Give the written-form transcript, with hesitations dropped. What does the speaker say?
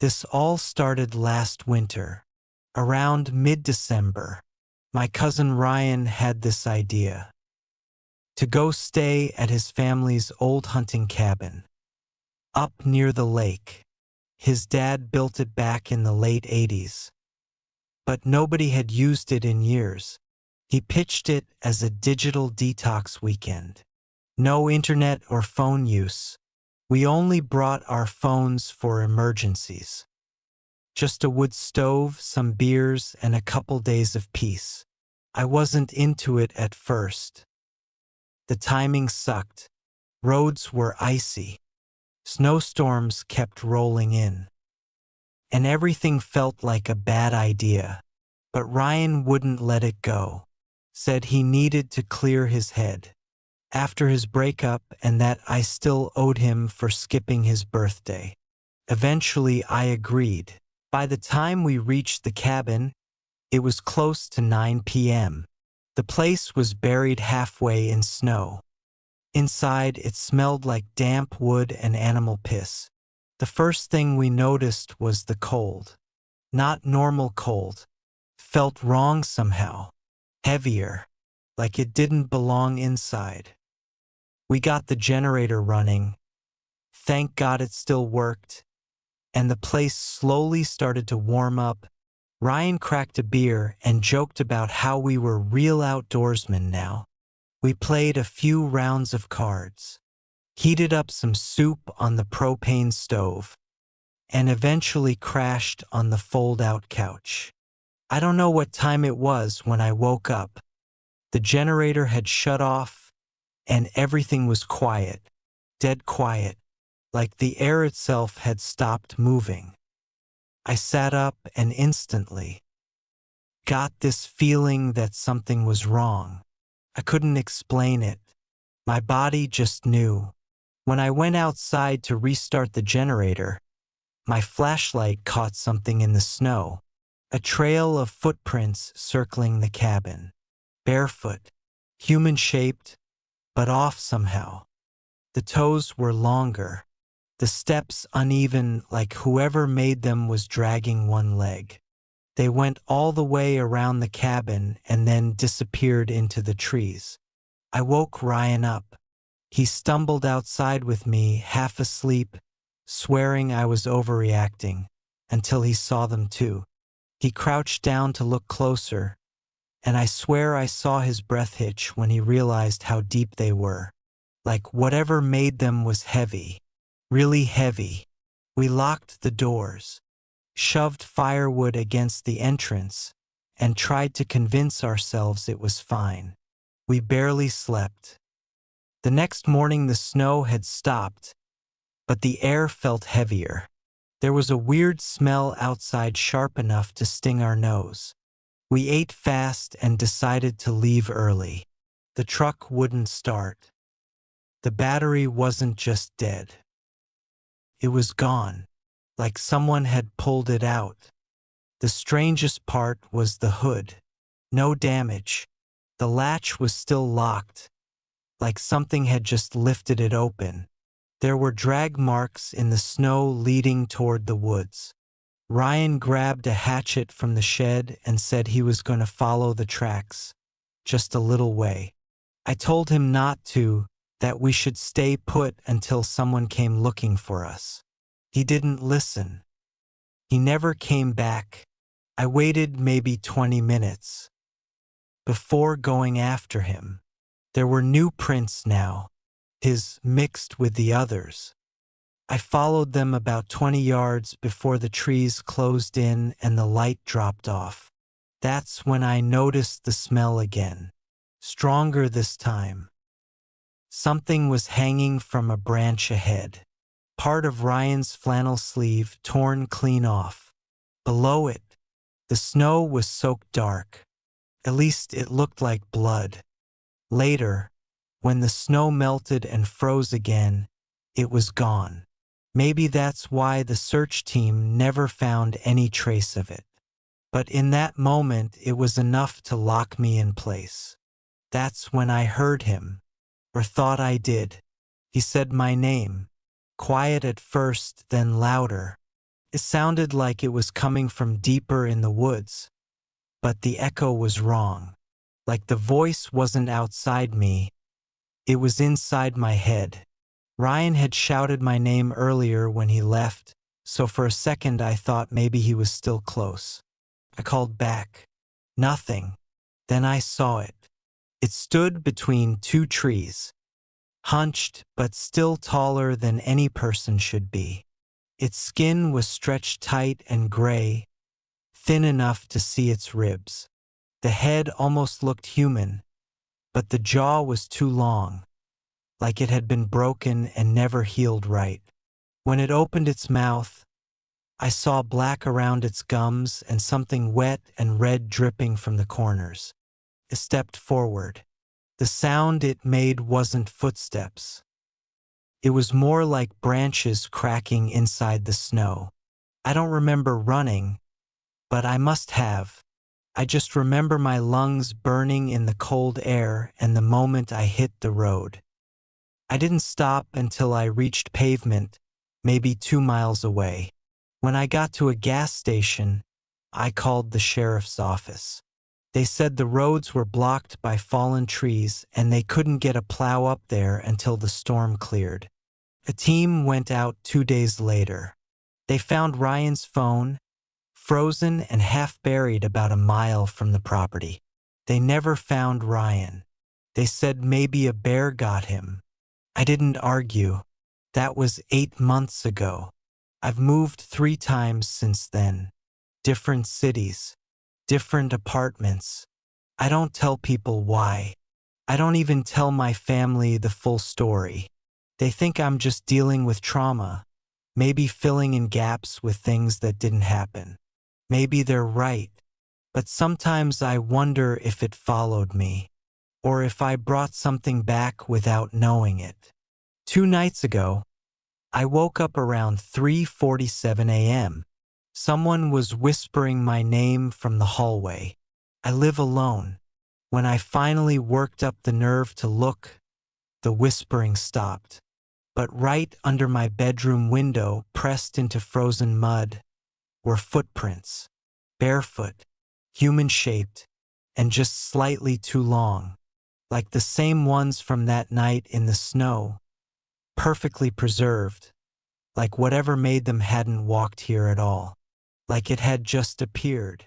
This all started last winter. Around mid-December, my cousin Ryan had this idea to go stay at his family's old hunting cabin up near the lake. His dad built it back in the late 80s, but nobody had used it in years. He pitched it as a digital detox weekend. No internet or phone use. We only brought our phones for emergencies. Just a wood stove, some beers, and a couple days of peace. I wasn't into it at first. The timing sucked. Roads were icy. Snowstorms kept rolling in. And everything felt like a bad idea. But Ryan wouldn't let it go. Said he needed to clear his head after his breakup and that I still owed him for skipping his birthday. Eventually, I agreed. By the time we reached the cabin, it was close to 9 p.m. The place was buried halfway in snow. Inside, it smelled like damp wood and animal piss. The first thing we noticed was the cold. Not normal cold. Felt wrong somehow. Heavier. Like it didn't belong inside. We got the generator running. Thank God it still worked. And the place slowly started to warm up. Ryan cracked a beer and joked about how we were real outdoorsmen now. We played a few rounds of cards, heated up some soup on the propane stove, and eventually crashed on the fold-out couch. I don't know what time it was when I woke up. The generator had shut off, and everything was quiet, dead quiet, like the air itself had stopped moving. I sat up and instantly got this feeling that something was wrong. I couldn't explain it. My body just knew. When I went outside to restart the generator, my flashlight caught something in the snow, a trail of footprints circling the cabin. Barefoot, human-shaped, but off somehow. The toes were longer, the steps uneven, like whoever made them was dragging one leg. They went all the way around the cabin and then disappeared into the trees. I woke Ryan up. He stumbled outside with me, half asleep, swearing I was overreacting, until he saw them too. He crouched down to look closer, and I swear I saw his breath hitch when he realized how deep they were. Like whatever made them was heavy, really heavy. We locked the doors, shoved firewood against the entrance, and tried to convince ourselves it was fine. We barely slept. The next morning the snow had stopped, but the air felt heavier. There was a weird smell outside sharp enough to sting our nose. We ate fast and decided to leave early. The truck wouldn't start. The battery wasn't just dead. It was gone, like someone had pulled it out. The strangest part was the hood. No damage. The latch was still locked, like something had just lifted it open. There were drag marks in the snow leading toward the woods. Ryan grabbed a hatchet from the shed and said he was going to follow the tracks, just a little way. I told him not to, that we should stay put until someone came looking for us. He didn't listen. He never came back. I waited maybe 20 minutes before going after him. There were new prints now, his mixed with the others. I followed them about 20 yards before the trees closed in and the light dropped off. That's when I noticed the smell again, stronger this time. Something was hanging from a branch ahead. Part of Ryan's flannel sleeve torn clean off. Below it, the snow was soaked dark. At least it looked like blood. Later, when the snow melted and froze again, it was gone. Maybe that's why the search team never found any trace of it. But in that moment, it was enough to lock me in place. That's when I heard him, or thought I did. He said my name, quiet at first, then louder. It sounded like it was coming from deeper in the woods, but the echo was wrong. Like the voice wasn't outside me, it was inside my head. Ryan had shouted my name earlier when he left, so for a second I thought maybe he was still close. I called back. Nothing. Then I saw it. It stood between two trees, hunched but still taller than any person should be. Its skin was stretched tight and gray, thin enough to see its ribs. The head almost looked human, but the jaw was too long, like it had been broken and never healed right. When it opened its mouth, I saw black around its gums and something wet and red dripping from the corners. It stepped forward. The sound it made wasn't footsteps. It was more like branches cracking inside the snow. I don't remember running, but I must have. I just remember my lungs burning in the cold air and the moment I hit the road. I didn't stop until I reached pavement, maybe 2 miles away. When I got to a gas station, I called the sheriff's office. They said the roads were blocked by fallen trees and they couldn't get a plow up there until the storm cleared. A team went out 2 days later. They found Ryan's phone, frozen and half buried about a mile from the property. They never found Ryan. They said maybe a bear got him. I didn't argue. That was 8 months ago. I've moved 3 times since then. Different cities, different apartments. I don't tell people why. I don't even tell my family the full story. They think I'm just dealing with trauma, maybe filling in gaps with things that didn't happen. Maybe they're right, but sometimes I wonder if it followed me, or if I brought something back without knowing it. 2 nights ago, I woke up around 3:47 a.m. Someone was whispering my name from the hallway. I live alone. When I finally worked up the nerve to look, the whispering stopped. But right under my bedroom window, pressed into frozen mud, were footprints. Barefoot, human-shaped, and just slightly too long. Like the same ones from that night in the snow. Perfectly preserved. Like whatever made them hadn't walked here at all. Like it had just appeared.